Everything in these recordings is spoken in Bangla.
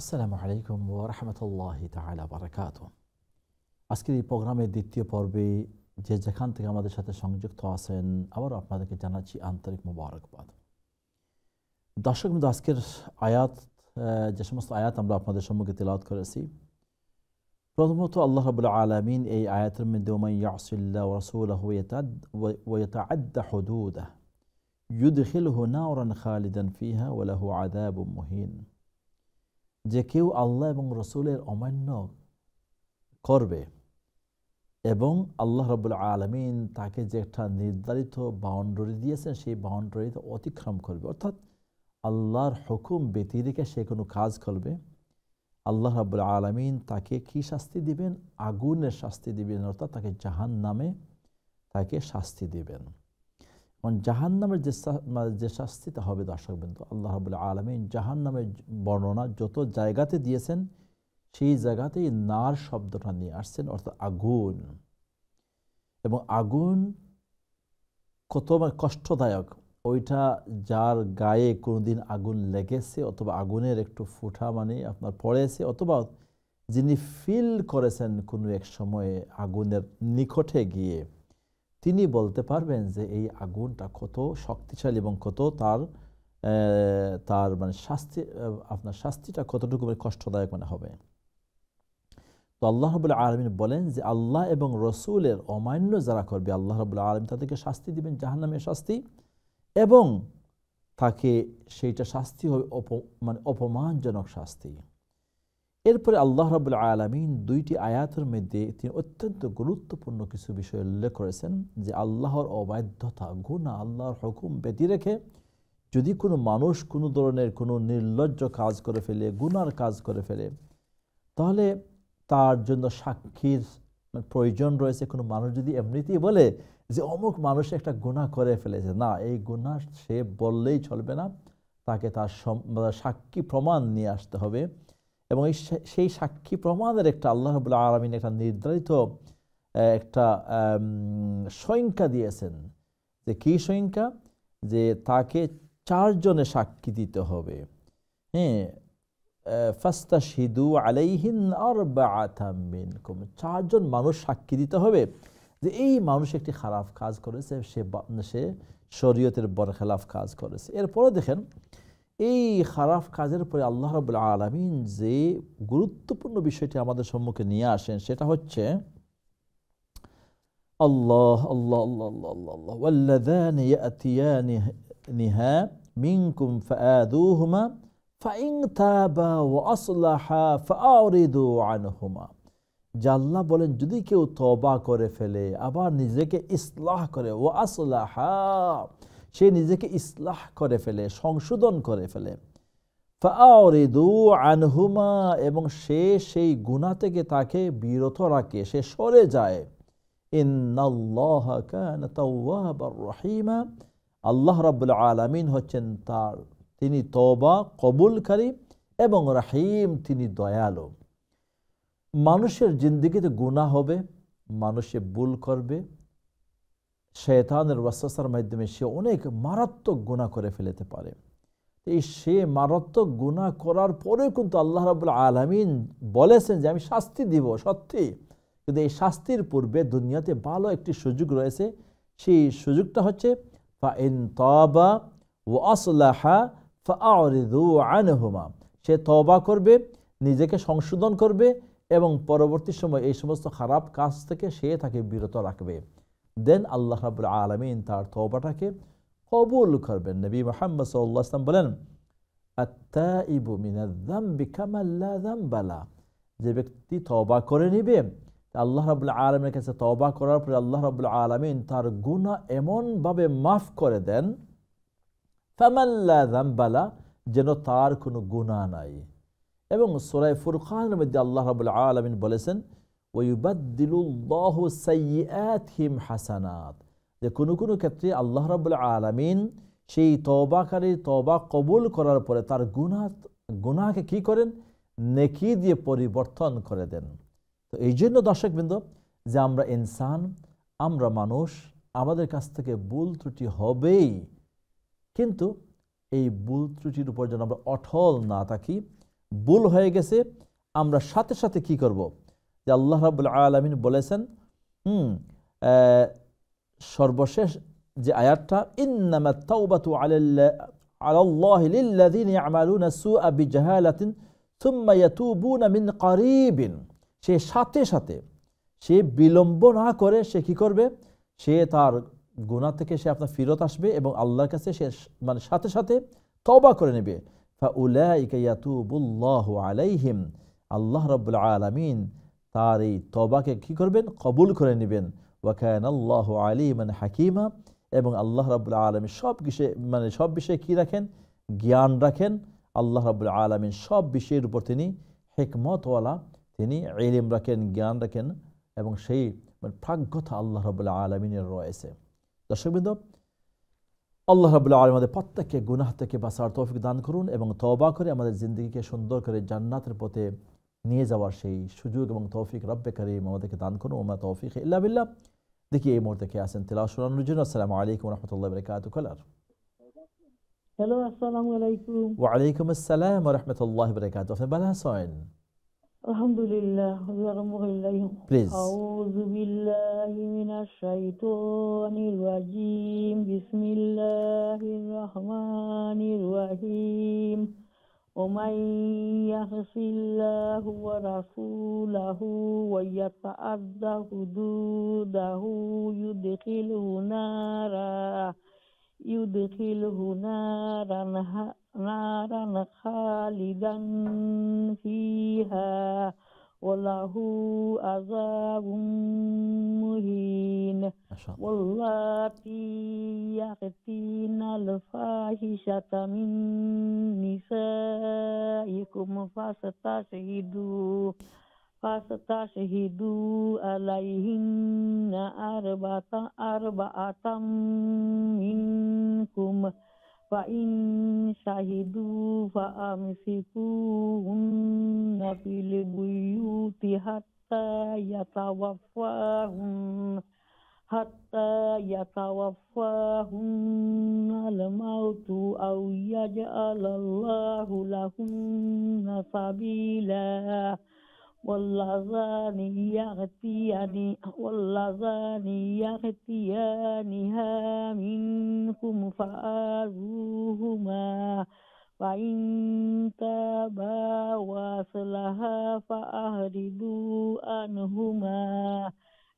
আসসালামু আলাইকুম ওয়া রাহমাতুল্লাহি তাআলা বারাকাতুহু। আজকের এই প্রোগ্রামের দ্বিতীয় পর্বে যে যেখান থেকে আমাদের সাথে সংযুক্ত আছেন আবারও আপনাদেরকে জানাচ্ছি আন্তরিক মোবারকবাদ। দর্শকবৃন্দ, আজকের আয়াত যে সমস্ত আয়াত আমরা আপনাদের সম্মুখে তিলাওয়াত করেছি, প্রথমত আল্লাহ রাব্বুল আলামিন এই আয়াতের মধ্যে ওয়া মান ইয়াসিল্লাহ ওয়া রাসূলাহু ওয়া ইয়াতাআদ্দা হুদুদাহু ইউদখিলহু নারান খালিদান ফিহা ওয়া লাহু আযাবুম মুহিন, যে কেউ আল্লাহ এবং রসুলের অমান্য করবে এবং আল্লাহ রাব্বুল আলামিন তাকে যে একটা নির্ধারিত বাউন্ডারি দিয়েছেন সেই বাউন্ডারিতে অতিক্রম করবে, অর্থাৎ আল্লাহর হুকুম ব্যতি রেখে সে কোনো কাজ করবে, আল্লাহ রাব্বুল আলামিন তাকে কি শাস্তি দিবেন? আগুনের শাস্তি দিবেন, অর্থাৎ তাকে জাহান্নামে তাকে শাস্তি দিবেন। জাহান্নামের যে শাস্তিটা হবে দর্শকবৃন্দ, আল্লাহ রাব্বুল আলামিন জাহান্নামের বর্ণনা যত জায়গাতে দিয়েছেন সেই জায়গাতেই নার শব্দটা নিয়ে আসছেন, অর্থাৎ আগুন। এবং আগুন কত কষ্টদায়ক, ওইটা যার গায়ে কোনোদিন আগুন লেগেছে অথবা আগুনের একটু ফুটা আপনার পড়েছে, অথবা যিনি ফিল করেছেন কোনো এক সময়ে আগুনের নিকটে গিয়ে, তিনি বলতে পারবেন যে এই আগুনটা কত শক্তিশালী এবং কত তার শাস্তিটা কতটুকু কষ্টদায়ক হবে। তো আল্লাহ রাব্বুল আলামিন বলেন যে আল্লাহ এবং রসুলের অমান্য যারা করবে আল্লাহ রাব্বুল আলামিন তাদেরকে শাস্তি দিবেন, জাহান্নামের শাস্তি, এবং তাকে সেইটা শাস্তি হবে অপমানজনক শাস্তি। এরপরে আল্লাহ রাব্বুল আলামিন দুইটি আয়াতের মধ্যে তিনি অত্যন্ত গুরুত্বপূর্ণ কিছু বিষয় উল্লেখ করেছেন, যে আল্লাহর অবাধ্যতা, গুনাহ, আল্লাহর হুকুম ব্যতি রেখে যদি কোনো মানুষ কোনো ধরনের কোনো নির্লজ্জ কাজ করে ফেলে, গুনার কাজ করে ফেলে, তাহলে তার জন্য সাক্ষীর প্রয়োজন রয়েছে। কোনো মানুষ যদি এমনিতেই বলে যে অমুক মানুষ একটা গুনাহ করে ফেলেছে, না, এই গুনাহ সে বললেই চলবে না, তাকে তার সাক্ষী প্রমাণ নিয়ে আসতে হবে। এবং সেই সাক্ষী প্রমাণের একটা আল্লাহ রাব্বুল আলামিন একটা নির্ধারিত একটা সংখ্যা দিয়েছেন, যে কি সংখ্যা? যে তাকে 4 জনে সাক্ষী দিতে হবে। ফাস্তাশহিদু আলাইহিন আরবাআতাম মিনকুম, 4 জন মানুষ সাক্ষী দিতে হবে যে এই মানুষ একটি খারাপ কাজ করেছে, সে শরীয়তের বরখেলাফ কাজ করেছে। এরপরে দেখেন এই খারাপ কাজের পরে আল্লাহ রাব্বুল আলামিন যে গুরুত্বপূর্ণ বিষয়টি আমাদের সম্মুখে নিয়ে আসেন সেটা হচ্ছে আল্লাহ আল্লাহ আল্লাহ আল্লাহ আল্লাহ ওয়াল্লাযানি ইয়াতিয়ানিহা মিনকুম ফাআযুহুমা ফাইন তাবা ওয়া আসলাহা ফাআরিদু আনহুমা। যে আল্লাহ বলেন যদি কেউ তওবা করে ফেলে আবার নিজেকে ইসলাহ করে, ওয়া আসলাহা, সে নিজেকে ইসলাহ করে ফেলে, সংশোধন করে ফেলে, ফাআরিদু আনহুমা, এবং সে সেই গুনাহ থেকে তাকে বিরত রাখে, সে সরে যায়, ইন্নাল্লাহা কানা তাওয়াবার রহিমা, আল্লাহ রাব্বুল আলামিন হচ্ছেন তিনি তওবা কবুলকারী এবং রহিম, তিনি দয়ালু। মানুষের জিন্দেগিতে গুনাহ হবে, মানুষে ভুল করবে, শয়তানের ওয়াসওয়াসার মাধ্যমে সে অনেক মারাত্মক গুনাহ করে ফেলতে পারে। সে মারাত্মক গুনাহ করার পরেও কিন্তু আল্লাহ রাব্বুল আলামিন বলেছেন যে আমি শাস্তি দিব, সত্যি, কিন্তু এই শাস্তির পূর্বে দুনিয়াতে ভালো একটি সুযোগ রয়েছে। সেই সুযোগটা হচ্ছে ফাইন তাবা ওয়া আসলাহা ফাআরিদু আনহুমা, সে তওবা করবে, নিজেকে সংশোধন করবে এবং পরবর্তী সময় এই সমস্ত খারাপ কাজ থেকে সে তাকে বিরত রাখবে। দেন আল্লাহ রাব্বুল আলামিন তার তওবাটাকে কবুল করবেন। নবী মুহাম্মদ সাল্লাল্লাহু আলাইহি ওয়াসাল্লাম বলেন আত-তাইবু মিনায-যামবি কামা লা যামবা লা, যে ব্যক্তি তওবা করে নেবে আল্লাহ রাব্বুল আলামিনের কাছে, তওবা করার পরে আল্লাহ রাব্বুল আলামিন তার গুনাহ এমনভাবে মাফ করে দেন কামা লা যামবা লা, যেন তার কোনো গুনাহ নাই। এবং সূরা ফুরকানের মধ্যে আল্লাহ রাব্বুল আলামিন বলেছেন ওয়ায়ুবাদদিলুল্লাহু সাইয়্যাতিহিম হাসানাত, যে কোনো কোনো ক্ষেত্রে আল্লাহ রাব্বুল আলামিন সেই তওবাকারীর তওবা কবুল করার পরে তার গুনাহকে কি করেন? নেকি দিয়ে পরিবর্তন করে দেন। তো এই জন্য দর্শকবৃন্দ, যে আমরা ইনসান, আমরা মানুষ, আমাদের কাছ থেকে ভুল ত্রুটি হবেই, কিন্তু এই ভুল ত্রুটির উপর যেন আমরা অটল না থাকি, ভুল হয়ে গেছে, আমরা সাথে সাথে কি করব, যে আল্লাহ রাব্বুল আলামিন বলেছেন সর্বশেষ যে আয়াতটা, ইন্নামাত তাওবাতু আলাল্লাহি লিল্লাযিনা ইয়ামালুনা সুআ বিজাহালাতিন সুম্মা ইয়াতুবুনা মিন কারিবিন, সে সাথে সাথে, সে বিলম্ব না করে সে কি করবে, সে তার গুনাহ থেকে সে আপনার ফিরত আসবে এবং আল্লাহর কাছে সে মানে সাথে সাথে তওবা করে নেবে। ফাউলাইকা ইয়াতুবুল্লাহু আলাইহিম, আল্লাহ রাব্বুল আলামিন তার এই তওবাকে কি করবেন, কবুল করে নেবেন। ওয়া কানাল্লাহু আলিমান হাকিমা, এবং আল্লাহ রাব্বুল আলামিন সব বিষয়ে মানে সব বিষয়ে কি রাখেন, জ্ঞান রাখেন। আল্লাহ রাব্বুল আলামিন সব বিষয়ের উপর তিনি হিকমতওয়ালা, তিনি ইলম রাখেন, জ্ঞান রাখেন, এবং সেই প্রাজ্ঞতা আল্লাহ রাব্বুল আলামিনের রয়েছে। দর্শকবৃন্দ, আল্লাহ রাব্বুল আলামিন আমাদের প্রত্যেককে গুনাহ থেকে বাঁচার তৌফিক দান করুন এবং তওবা করে আমাদের জিন্দেগিকে সুন্দর করে জান্নাতের পথে নিয়ে যাওয়ার সেই সুযোগ এবং তৌফিক রব্বে কারীম আমাদেরকে দান করুন। ওয়া মা তৌফিক ইল্লা বিল্লাহ। দেখি এই মুহূর্তে কে আছেন তেলাওয়াত শোনানোর জন্য। আসসালামু আলাইকুম ওয়া রাহমাতুল্লাহি ওয়া বারাকাতুহু। কলার। হ্যালো, আসসালামু আলাইকুম। ওয়া আলাইকুম আসসালাম ওয়া রাহমাতুল্লাহি ওয়া বারাকাতুহু। আপনি ভালো আছেন? আলহামদুলিল্লাহ, আলহামদুলিল্লাহ। প্লিজ। আউযু বিল্লাহি মিনাশ শাইতানির রাজিম। বিসমিল্লাহির রহমানির রহিম। ওমাই ইয়াহসিল্লাহু ওয়া রাসূলাহু ওয়া ইয়াতাআদ্দা হুদুদাহু ইউদখিলহু নারান খালিদান ফিহা ওয়ালাহু আযাবুম মুহিন। ওয়াল্লাতী ইয়াতিনাল ফাহিশাতা মিন নিসাইকুম ফাস্তাশহিদু আলাইহিন্না আরবাআতাম মিনকুম ফাইন শাহিদু ফাআমসিকুহুন্না ফিল বুয়ুতি হাত্তা ইয়াতাওয়াফাহুন্নাল মাউতু আও ইয়াজআলাল্লাহু লাহুন্না সাবিলা। واللذان يأتيانها منكم فآذوهما فإن تابا وأصلحا فأعرضوا عنهما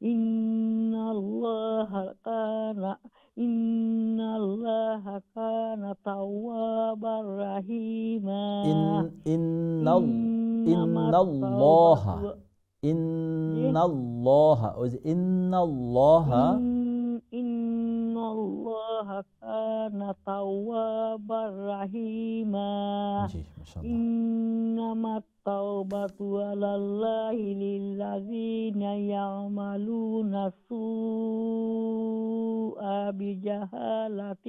إن الله كان توابا رحيما. إن الله كان توابا رحيما. إنما التوبة على الله للذين يعملون السوء بجهالة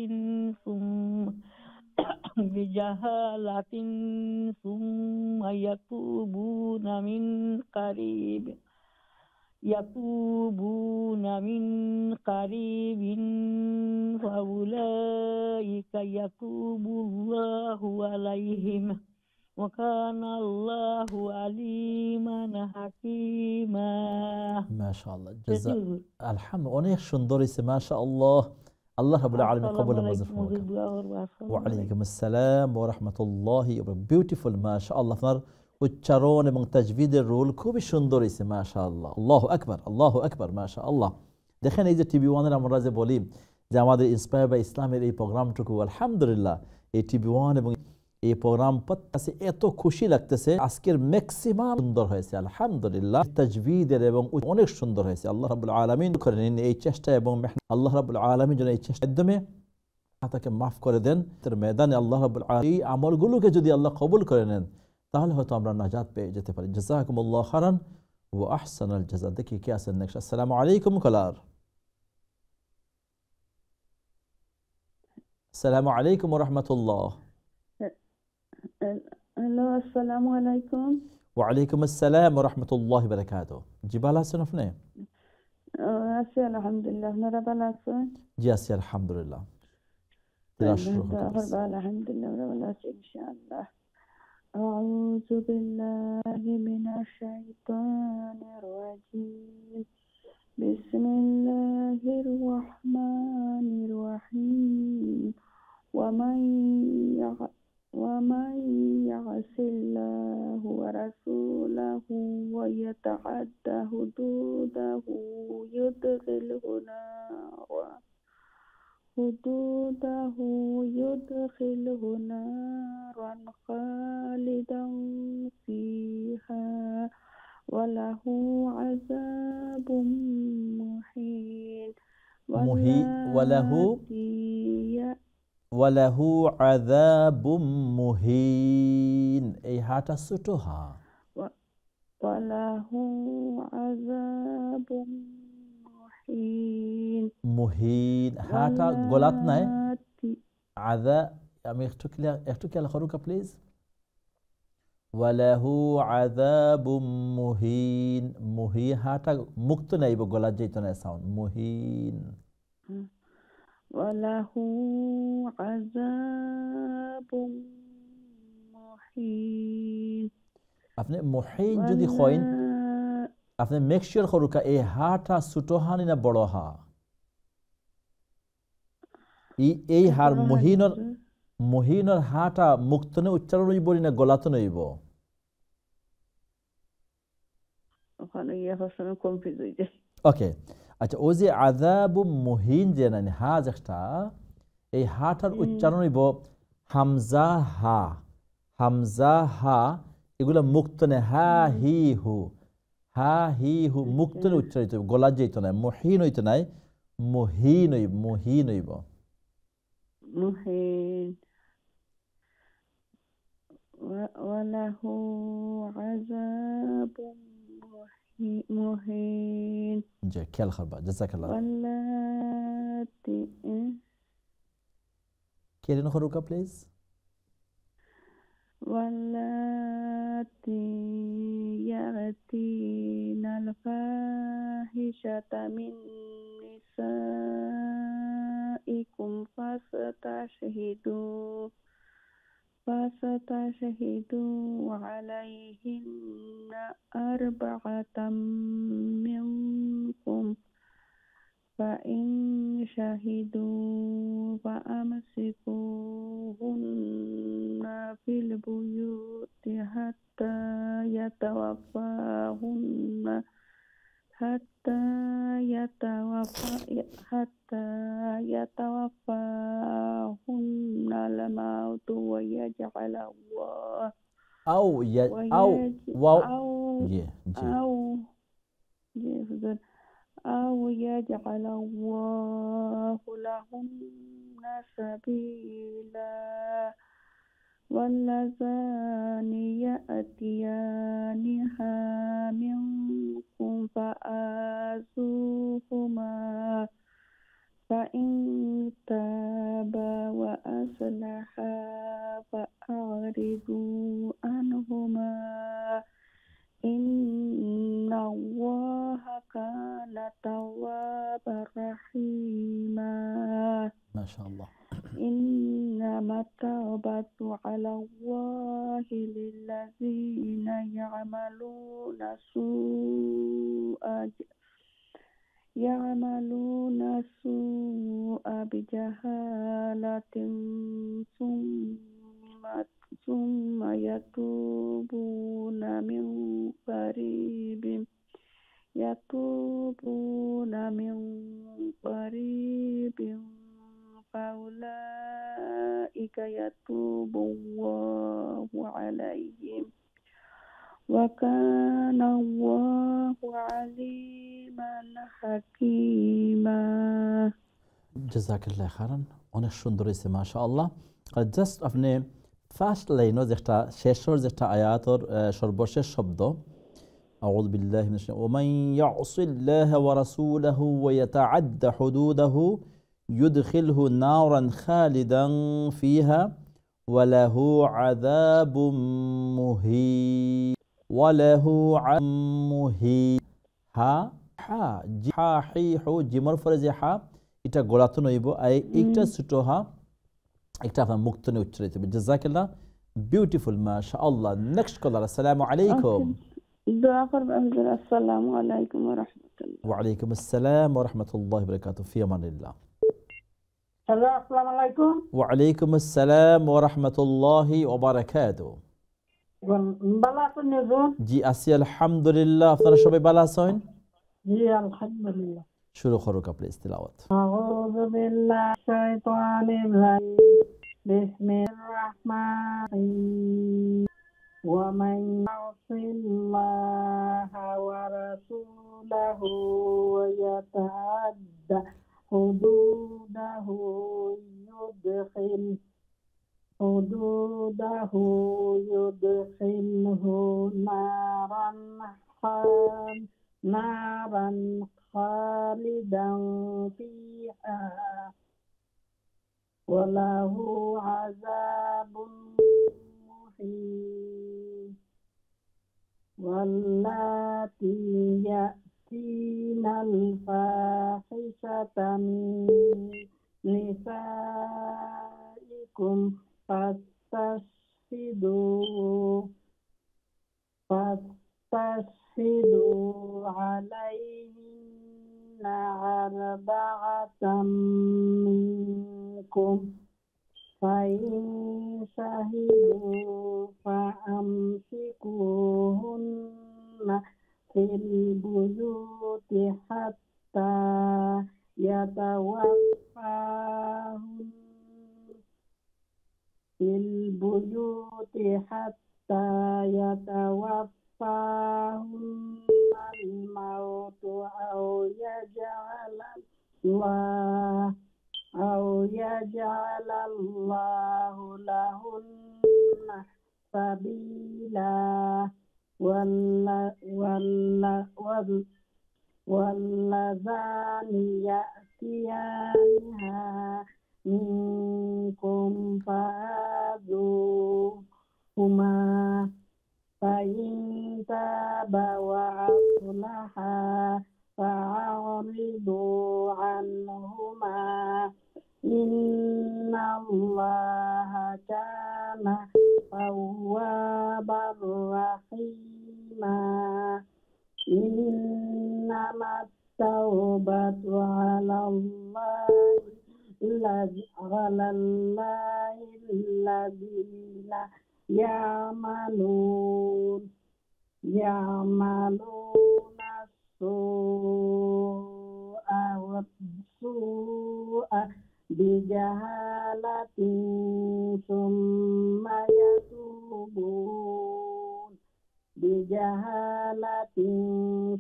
ثم يتوبون من قريب فأولئك يتوب الله عليهم وكان الله عليما حكيما. ما شاء الله, جزاك الحمد. অনেক সুন্দর হয়েছে, মাশাআল্লাহ। আল্লাহ রাব্বুল আলামিন কবুল মঞ্জুর করুন। ওয়া আলাইকুম আসসালাম ওয়া রাহমাতুল্লাহি ওয়া বারাকাতুহু। বিউটিফুল, মাশাআল্লাহ। আপনার উচ্চারণ এবং তাজবিদের রোল খুবই সুন্দর হয়েছে, মাশাআল্লাহ। আল্লাহু আকবার, আল্লাহু আকবার, মাশাআল্লাহ। দেখেন, এই যে টিভি ওয়ানের আমরা যে বলি যে আমাদের ইন্সপায়ার বাই ইসলামের এই প্রোগ্রামটুকু, আলহামদুলিল্লাহ, এই টিভি ওয়ান এবং এই প্রোগ্রাম কাছে এত খুশি লাগতেছে। আজকের ম্যাক্সিমাম সুন্দর হয়েছে, আলহামদুলিল্লাহ। তাজবিদের এবং অনেক সুন্দর হয়েছে। আল্লাহ রাব্বুল আলামিন করেন এই চেষ্টা এবং আল্লাহ রাব্বুল আলামিন যেন এই চেষ্টার মাধ্যমে তাকে মাফ করে দেন। তার ময়দানে আল্লাহ রাব্বুল আলামিন এই আমলগুলোকে যদি আল্লাহ কবুল করে নেন, তাহলে হয়তো আমরা নাজাত পেয়ে যেতে পারি। জাযাকুমুল্লাহু খাইরান ওয়া আহসানাল জাযা। দেখি কে আছেন নেক্সট। আসসালামু আলাইকুম কলার। আসসালামু আলাইকুম ওয়া রাহমাতুল্লাহ। হ্যালো, আসসালামু আলাইকুম। ওয়া আলাইকুম আসসালাম ওয়া রাহমাতুল্লাহি ওয়া বারাকাতুহু। জি, ভালো আছেন আপনি? আছি আলহামদুলিল্লাহ। আপনারা ভালো আছেন? জি আছি আলহামদুলিল্লাহ। আলহামদুলিল্লাহ, ভালো আছি ইনশাআল্লাহ। أعوذ بالله من الشيطان الرجيم بسم الله الرحمن الرحيم ومن يعص الله ورسوله ويتعد حدوده يدخله نارا خالدا فيها وله عذاب مهين وله عذاب مهين এই হাটা ছোট হা وله عذاب مهين মুহিন হাটা গলাত নাই আযা আমি একটু খেয়াল করুকা প্লিজ ওয়ালাহু আযাবুম মুহিন মুহি হাটা মুক্ত নাইব গলাত যাইতো না সাউন্ড মুহিন ওয়ালাহু আযাবুম মুহিন আপনি মুহিন যদি কইন আপনি মেক শিওর করুকা এই হাটা ছোট হানি না বড় হা এই হার মুহিনর হাটা মুক্তনে উচ্চারণ হইব না গলাতে নইব ওখানে ইয়া ভাষণে কনফিউজ হই যায় ওকে আচ্ছা ও যে আযাবু মুহিন যে না হা যেটা এই হাটার উচ্চারণ হইব হামজা হা এগুলা মুক্তনে হা হি হু মুক্তনে উচ্চারিত হইব গলা যাইতো না মুহিন হইতো নাই মুহিন হইব মুহিন وله عذاب مهين খেয়াল করবা জাযাকাল্লাহ واللاتي কেরিন করুকা প্লিজ واللاتي يأتين الفاحشة من نسائكم فاستشهدوا عليهن أربعة منكم فإن شهدوا فأمسكوهن في البيوت حتى يتوفاهن الموت ويجعل الله أو يجعل الله لهن سبيلا واللذان يأتيانها منكم فآذوهما فإن تابا وأصلحا فأعرضوا عنهما إن الله كان توابا رحيما ما شاء الله إنما التوبة على الله للذين يعملون السوء بجهالة ثم يتوبون من قريب فأولئك يتوب الله عليهم وكان الله عليما حكيما জাযাকাল্লাহ খাইরান অনেক সুন্দর হয়েছে মাশাআল্লাহ জাস্ট আপনি ফার্স্ট লাইনও যেটা শেষের যেটা আয়াতের সর্বশেষ শব্দ আউযু বিল্লাহি মিনাশ শাইতানির ওয়া মান ইয়াসিল্লাহা ওয়া রাসূলাহু ওয়া ইয়াতাআদ্দা হুদুদাহু يدخله نارا خالدا فيها وله عذاب مهين ها জি হা হি হু জিমর পরে যে হা এটা গোলাতো নইব আই একটা ছোট হা একটা আপনার মুক্তনে উচ্চারিত হবে জাযাকাল্লাহ বিউটিফুল, মাশাআল্লাহ। নেক্সট কলার, আসসালামু আলাইকুম। দোয়া করবেন হুজুর। আসসালামু আলাইকুম ওয়া রাহমাতুল্লাহ। ওয়া আলাইকুম আসসালাম ওয়া রাহমাতুল্লাহি ওয়া বারাকাতুহু। ফি আমানিল্লাহ। হ্যালো, আসসালামু আলাইকুম। ওয়া আলাইকুম আসসালাম ওয়া রাহমাতুল্লাহি ওয়া বারাকাতুহু। ভালো আছেন হুজুর? জি আছি আলহামদুলিল্লাহ। আপনারা সবাই ভালো আছেন? জি আলহামদুলিল্লাহ। শুরু করুক আপনি তিলাওয়াত। আউযু বিল্লাহি শাইতানির রাজিম। বিসমিল্লাহির রাহমানির রাহিম। ওয়া মান ইয়াসিল্লাহা ওয়া রাসূলাহু ওয়া ইয়াতাআদ্দা হুদুদাহু يدخله نارا خالدا فيها وله عذاب مهين. واللاتي يأتين الفاحشة من نسائكم فاستشهدوا عليهن أربعة منكم، فإن شهدوا فأمسكوهن في البيوت حتى يتوفاهن الموت أو يجعل الله لهن سبيلا. واللذان يأتيانها منكم فآذوهما، فإن تابا وأصلحا فأعرضوا عنهما، إن الله كان توابا رحيما. إنما التوبة على الله الذين يعملون السوء بجهالة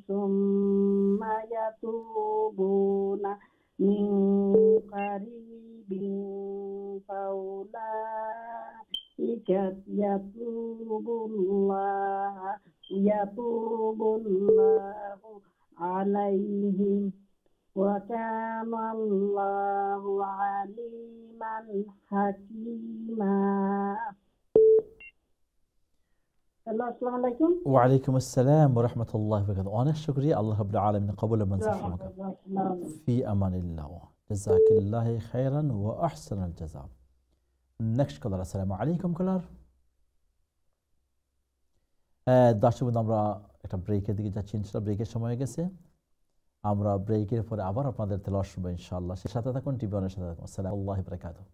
ثم يتوبون من قريب فأولئك يتوب الله عليهم، وكان الله عليما حكيما. আসসালামু আলাইকুম। ওয়া আলাইকুম আসসালাম ওয়া রাহমাতুল্লাহি ওয়া বারাকাতুহু। অনেক শুকরিয়া, আল্লাহ রাব্বুল আলামিন কবুল এবং মঞ্জুর ফরমাক। ফি আমানিল্লাহ। জাযাকাল্লাহু খাইরান ওয়া আহসানাল জাযা। নেক্সট কলার, আসসালামু আলাইকুম কলার। দর্শক, আমরা একটা ব্রেকের দিকে যাচ্ছি ইনশাআল্লাহ। ব্রেকের সময় হয়ে গেছে। আমরা ব্রেকের পরে আবার আপনাদের তেলাওয়াত শুনবো ইনশাআল্লাহ। সে সাথে থাকুন, টিভি অনের সাথে থাকুন। আসসালামু আলাইকুম ওয়া বারাকাতুহু।